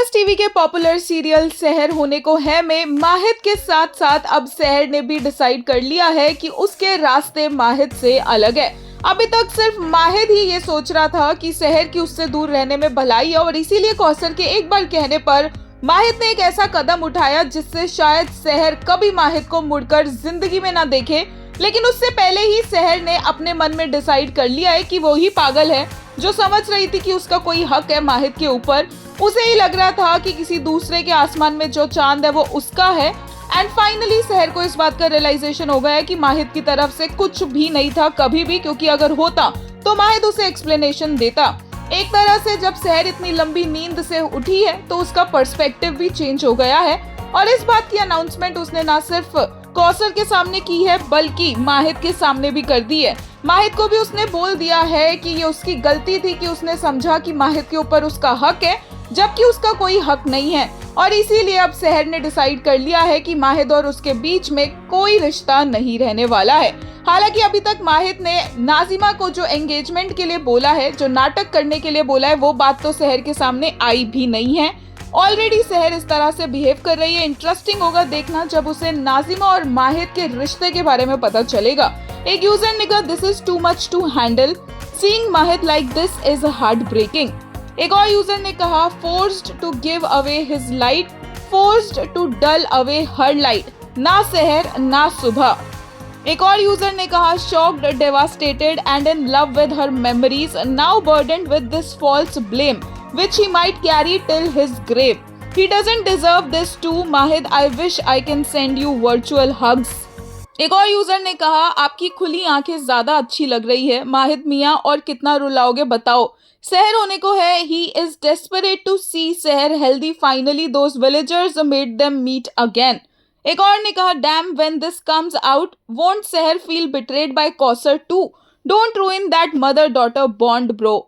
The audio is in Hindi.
फेमस टीवी के पॉपुलर सीरियल सहर होने को है में माहिद के साथ साथ अब सहर ने भी डिसाइड कर लिया है कि उसके रास्ते माहिद से अलग है। अभी तक सिर्फ माहिद ही ये सोच रहा था कि सहर की उससे दूर रहने में भलाई है और इसीलिए कौसर के एक बार कहने पर माहिद ने एक ऐसा कदम उठाया जिससे शायद सहर कभी माहिद को मुड़कर जिंदगी में ना देखे। लेकिन उससे पहले ही सहर ने अपने मन में डिसाइड कर लिया है कि वो ही पागल है जो समझ रही थी कि उसका कोई हक है माहिद के ऊपर। उसे ही लग रहा था कि किसी दूसरे के आसमान में जो चांद है वो उसका है। एंड फाइनली सहर को इस बात का रियलाइजेशन हो गया है कि माहिद की तरफ से कुछ भी नहीं था कभी भी, क्योंकि अगर होता तो माहिद उसे एक्सप्लेनेशन देता। एक तरह से जब सहर इतनी लंबी नींद से उठी है तो उसका पर्सपेक्टिव भी चेंज हो गया है और इस बात की अनाउंसमेंट उसने ना सिर्फ कौसर के सामने की है बल्कि माहिद के सामने भी कर दी है। माहिद को भी उसने बोल दिया है कि ये उसकी गलती थी कि उसने समझा कि माहिद के ऊपर उसका हक है जबकि उसका कोई हक नहीं है और इसीलिए अब सहर ने डिसाइड कर लिया है कि माहिद और उसके बीच में कोई रिश्ता नहीं रहने वाला है। हालांकि अभी तक माहिद ने नाजिमा को जो एंगेजमेंट के लिए बोला है, जो नाटक करने के लिए बोला है, वो बात तो सहर के सामने आई भी नहीं है। ऑलरेडी सहर इस तरह से बिहेव कर रही है। इंटरेस्टिंग होगा देखना जब उसे नाजिमा और माहिद के रिश्ते के बारे में पता चलेगा। एक यूजर ने कहा, this is too much to handle, seeing Mahid like this is heartbreaking. एक और यूजर ने कहा, forced to give away his light, forced to dull away her light, ना सहर ना सुबह। एक और यूजर ने कहा, shocked, devastated and in love with her memories, now burdened with this false blame which he might carry till his grave. He doesn't deserve this too, Mahid. I wish I can send you virtual hugs. एक और यूजर ने कहा, आपकी खुली आंखें ज्यादा अच्छी लग रही है माहिद मियां, और कितना रुलाओगे बताओ। सहर होने को है, he is desperate to see सहर healthy finally, those villagers made them meet again. एक और ने कहा, damn, when this comes out, won't सहर feel betrayed by Kausar too? Don't ruin that mother-daughter bond, bro.